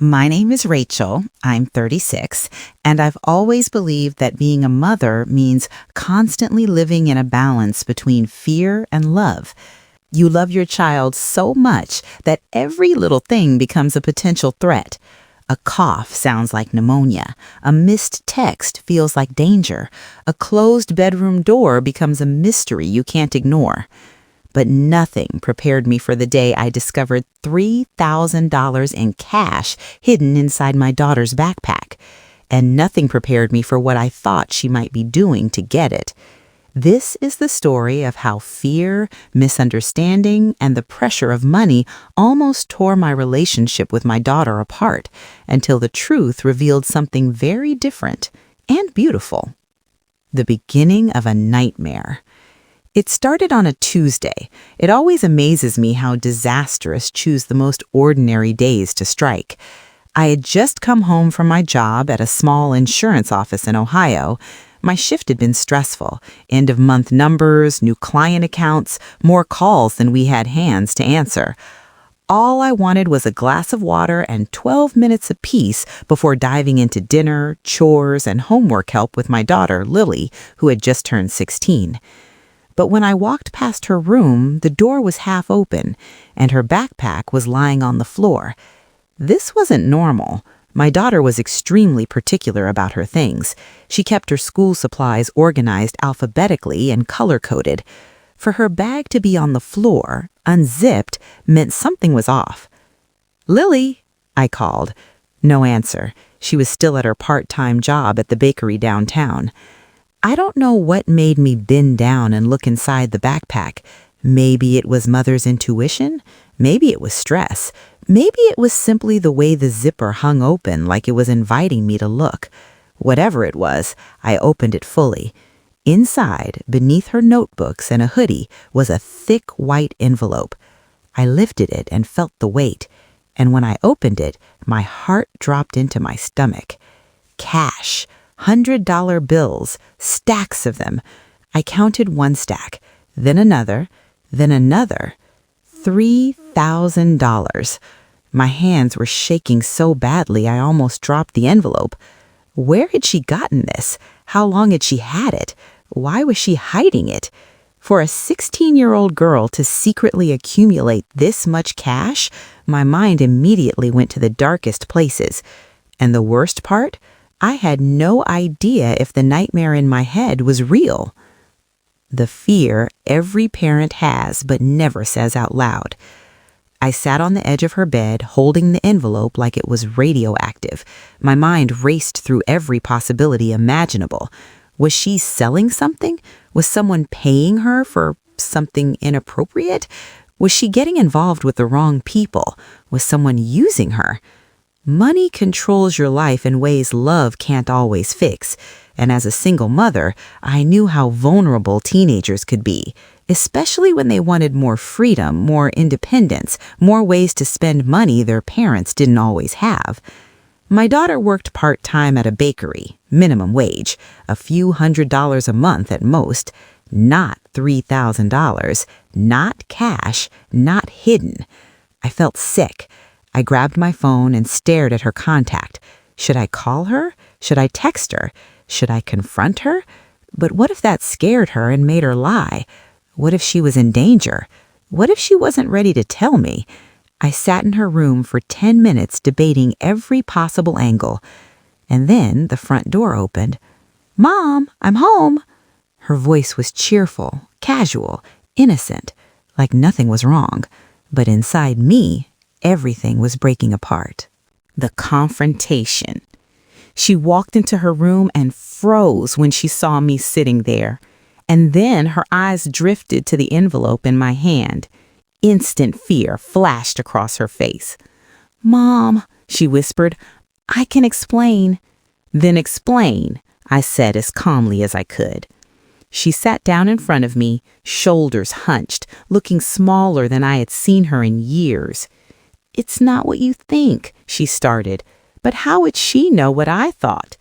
My name is Rachel. I'm 36, and I've always believed that being a mother means constantly living in a balance between fear and love. You love your child so much that every little thing becomes a potential threat. A cough sounds like pneumonia. A missed text feels like danger. A closed bedroom door becomes a mystery you can't ignore. But nothing prepared me for the day I discovered $3,000 in cash hidden inside my daughter's backpack. And nothing prepared me for what I thought she might be doing to get it. This is the story of how fear, misunderstanding, and the pressure of money almost tore my relationship with my daughter apart until the truth revealed something very different and beautiful. The beginning of a nightmare. It started on a Tuesday. It always amazes me how disastrous choose the most ordinary days to strike. I had just come home from my job at a small insurance office in Ohio. My shift had been stressful. End-of-month numbers, new client accounts, more calls than we had hands to answer. All I wanted was a glass of water and 12 minutes apiece before diving into dinner, chores, and homework help with my daughter, Lily, who had just turned 16. But when I walked past her room, the door was half open, and her backpack was lying on the floor. This wasn't normal. My daughter was extremely particular about her things. She kept her school supplies organized alphabetically and color-coded. For her bag to be on the floor, unzipped, meant something was off. "Lily," I called. No answer. She was still at her part-time job at the bakery downtown. I don't know what made me bend down and look inside the backpack. Maybe it was mother's intuition. Maybe it was stress. Maybe it was simply the way the zipper hung open like it was inviting me to look. Whatever it was, I opened it fully. Inside, beneath her notebooks and a hoodie, was a thick white envelope. I lifted it and felt the weight, and when I opened it, my heart dropped into my stomach. Cash. $100 bills, stacks of them. I counted one stack, then another, then another. $3,000. My hands were shaking so badly I almost dropped the envelope. Where had she gotten this? How long had she had it? Why was she hiding it? For a 16-year-old girl to secretly accumulate this much cash, my mind immediately went to the darkest places. And the worst part? I had no idea if the nightmare in my head was real. The fear every parent has but never says out loud. I sat on the edge of her bed, holding the envelope like it was radioactive. My mind raced through every possibility imaginable. Was she selling something? Was someone paying her for something inappropriate? Was she getting involved with the wrong people? Was someone using her? Money controls your life in ways love can't always fix, and as a single mother, I knew how vulnerable teenagers could be, especially when they wanted more freedom, more independence, more ways to spend money their parents didn't always have. My daughter worked part-time at a bakery, minimum wage, a few $100s a month at most, not $3,000, not cash, not hidden. I felt sick. I grabbed my phone and stared at her contact. Should I call her? Should I text her? Should I confront her? But what if that scared her and made her lie? What if she was in danger? What if she wasn't ready to tell me? I sat in her room for 10 minutes debating every possible angle. And then the front door opened. "Mom, I'm home." Her voice was cheerful, casual, innocent, like nothing was wrong. But inside me, everything was breaking apart. The confrontation. She walked into her room and froze when she saw me sitting there. And then her eyes drifted to the envelope in my hand. Instant fear flashed across her face. "Mom," she whispered, "I can explain." "Then explain," I said as calmly as I could. She sat down in front of me, shoulders hunched, looking smaller than I had seen her in years. "It's not what you think," she started. But how would she know what I thought?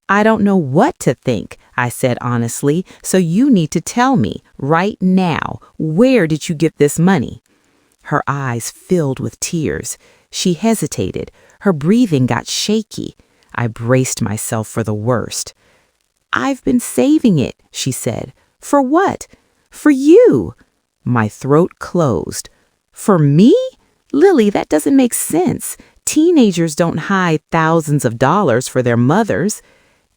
"I don't know what to think," I said honestly, "so you need to tell me, right now, where did you get this money?" Her eyes filled with tears. She hesitated, Her breathing got shaky. I braced myself for the worst. "I've been saving it," she said. "For what?" "For you." My throat closed. "For me? Lily, that doesn't make sense. Teenagers don't hide thousands of dollars for their mothers."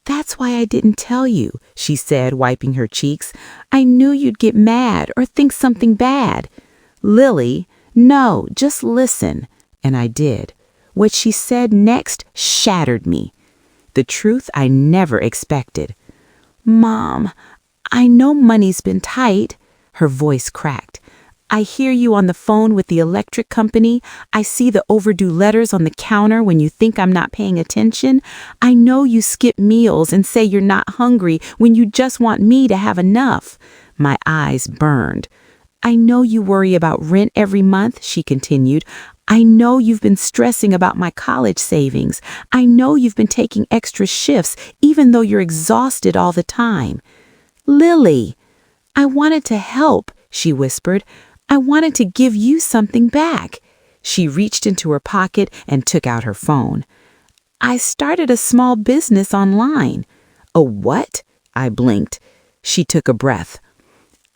"That's why I didn't tell you," she said, wiping her cheeks. "I knew you'd get mad or think something bad." "Lily, no, just listen." And I did. What she said next shattered me. The truth I never expected. "Mom, I know money's been tight." Her voice cracked. "I hear you on the phone with the electric company. I see the overdue letters on the counter when you think I'm not paying attention. I know you skip meals and say you're not hungry when you just want me to have enough." My eyes burned. "I know you worry about rent every month," she continued. "I know you've been stressing about my college savings. I know you've been taking extra shifts even though you're exhausted all the time." "Lily, I wanted to help," she whispered. "I wanted to give you something back." She reached into her pocket and took out her phone. "I started a small business online." "A what?" I blinked. She took a breath.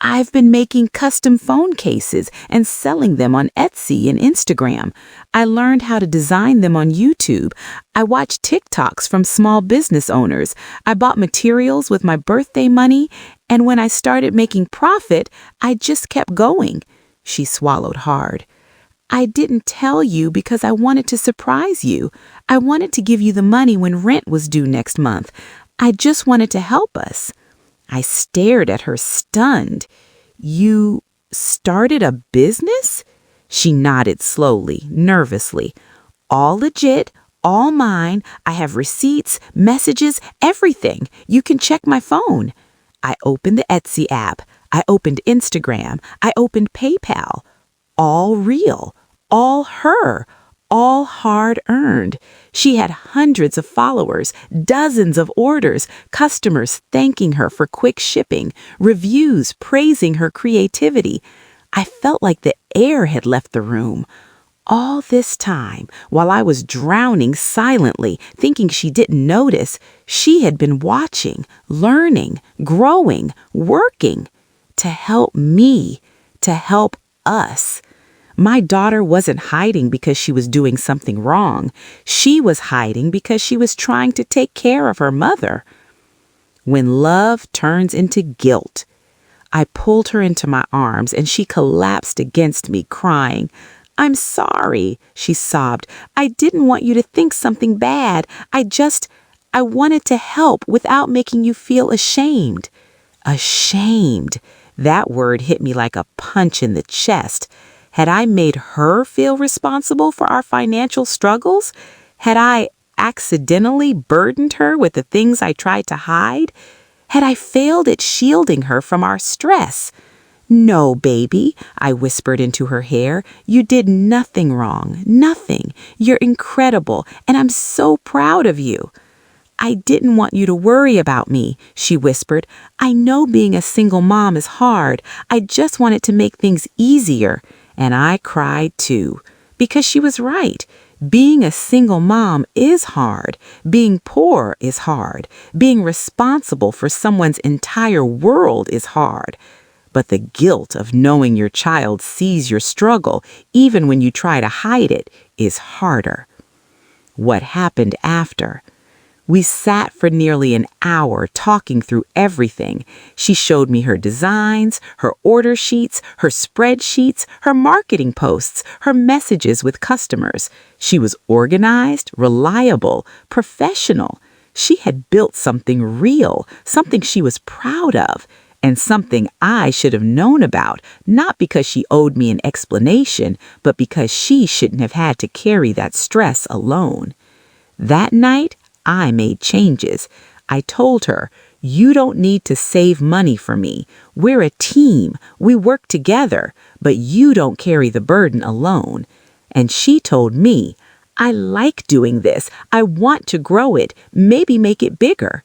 "I've been making custom phone cases and selling them on Etsy and Instagram. I learned how to design them on YouTube. I watched TikToks from small business owners. I bought materials with my birthday money, and when I started making profit, I just kept going." She swallowed hard. "I didn't tell you because I wanted to surprise you. I wanted to give you the money when rent was due next month. I just wanted to help us." I stared at her, stunned. "You started a business?" She nodded slowly, nervously. "All legit, all mine. I have receipts, messages, everything. You can check my phone." I opened the Etsy app. I opened Instagram. I opened PayPal. All real, all her, all hard-earned. She had hundreds of followers, dozens of orders, customers thanking her for quick shipping, reviews praising her creativity. I felt like the air had left the room. All this time, while I was drowning silently, thinking she didn't notice, she had been watching, learning, growing, working to help me, to help us. My daughter wasn't hiding because she was doing something wrong. She was hiding because she was trying to take care of her mother. When love turns into guilt, I pulled her into my arms and she collapsed against me, crying. "I'm sorry," she sobbed. "I didn't want you to think something bad. I wanted to help without making you feel ashamed." Ashamed. That word hit me like a punch in the chest. Had I made her feel responsible for our financial struggles? Had I accidentally burdened her with the things I tried to hide? Had I failed at shielding her from our stress? "No, baby," I whispered into her hair. "You did nothing wrong, nothing. You're incredible, and I'm so proud of you." "I didn't want you to worry about me," she whispered. "I know being a single mom is hard. I just wanted to make things easier." And I cried too, because she was right. Being a single mom is hard. Being poor is hard. Being responsible for someone's entire world is hard. But the guilt of knowing your child sees your struggle, even when you try to hide it, is harder. What happened after? We sat for nearly an hour talking through everything. She showed me her designs, her order sheets, her spreadsheets, her marketing posts, her messages with customers. She was organized, reliable, professional. She had built something real, something she was proud of, and something I should have known about, not because she owed me an explanation, but because she shouldn't have had to carry that stress alone. That night, I made changes. I told her, "You don't need to save money for me. We're a team. We work together, but you don't carry the burden alone." And she told me, "I like doing this. I want to grow it, maybe make it bigger."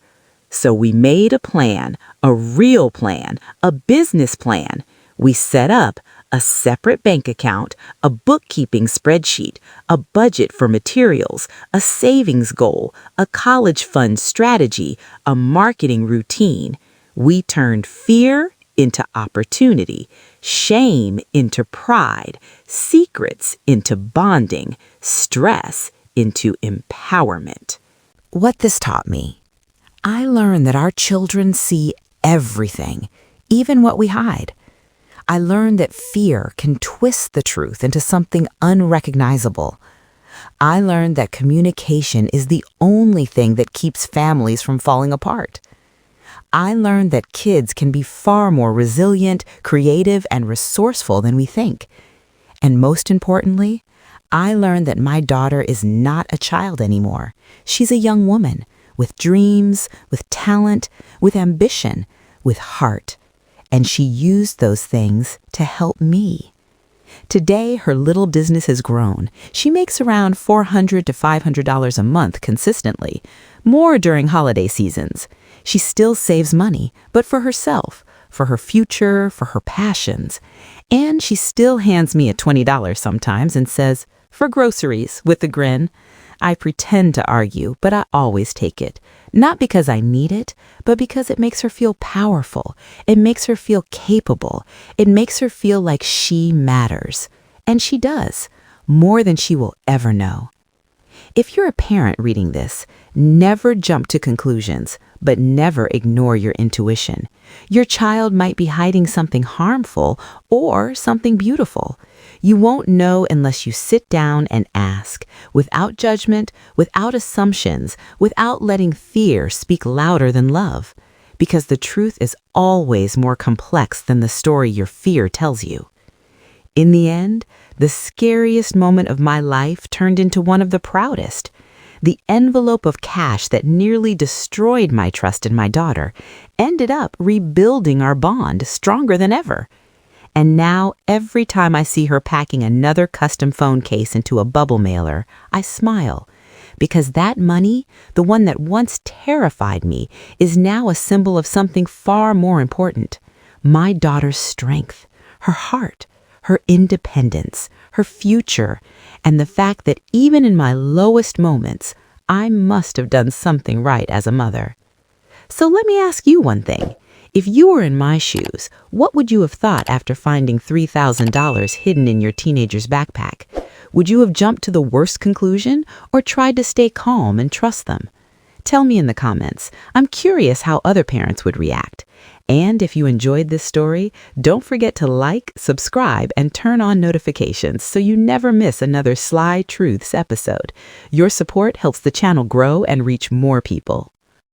So we made a plan, a real plan, a business plan. We set up a separate bank account, a bookkeeping spreadsheet, a budget for materials, a savings goal, a college fund strategy, a marketing routine. We turned fear into opportunity, shame into pride, secrets into bonding, stress into empowerment. What this taught me: I learned that our children see everything, even what we hide. I learned that fear can twist the truth into something unrecognizable. I learned that communication is the only thing that keeps families from falling apart. I learned that kids can be far more resilient, creative, and resourceful than we think. And most importantly, I learned that my daughter is not a child anymore. She's a young woman with dreams, with talent, with ambition, with heart. And she used those things to help me. Today, her little business has grown. She makes around $400 to $500 a month consistently, more during holiday seasons. She still saves money, but for herself, for her future, for her passions. And she still hands me a $20 sometimes and says, "For groceries," with a grin. I pretend to argue, but I always take it. Not because I need it, but because it makes her feel powerful. It makes her feel capable. It makes her feel like she matters. And she does, more than she will ever know. If you're a parent reading this, never jump to conclusions, but never ignore your intuition. Your child might be hiding something harmful or something beautiful. You won't know unless you sit down and ask, without judgment, without assumptions, without letting fear speak louder than love. Because the truth is always more complex than the story your fear tells you. In the end, the scariest moment of my life turned into one of the proudest. The envelope of cash that nearly destroyed my trust in my daughter ended up rebuilding our bond stronger than ever. And now, every time I see her packing another custom phone case into a bubble mailer, I smile. Because that money, the one that once terrified me, is now a symbol of something far more important. My daughter's strength, her heart, her independence, her future, and the fact that even in my lowest moments, I must have done something right as a mother. So let me ask you one thing. If you were in my shoes, what would you have thought after finding $3,000 hidden in your teenager's backpack? Would you have jumped to the worst conclusion or tried to stay calm and trust them? Tell me in the comments. I'm curious how other parents would react. And if you enjoyed this story, don't forget to like, subscribe, and turn on notifications so you never miss another Sly Truths episode. Your support helps the channel grow and reach more people.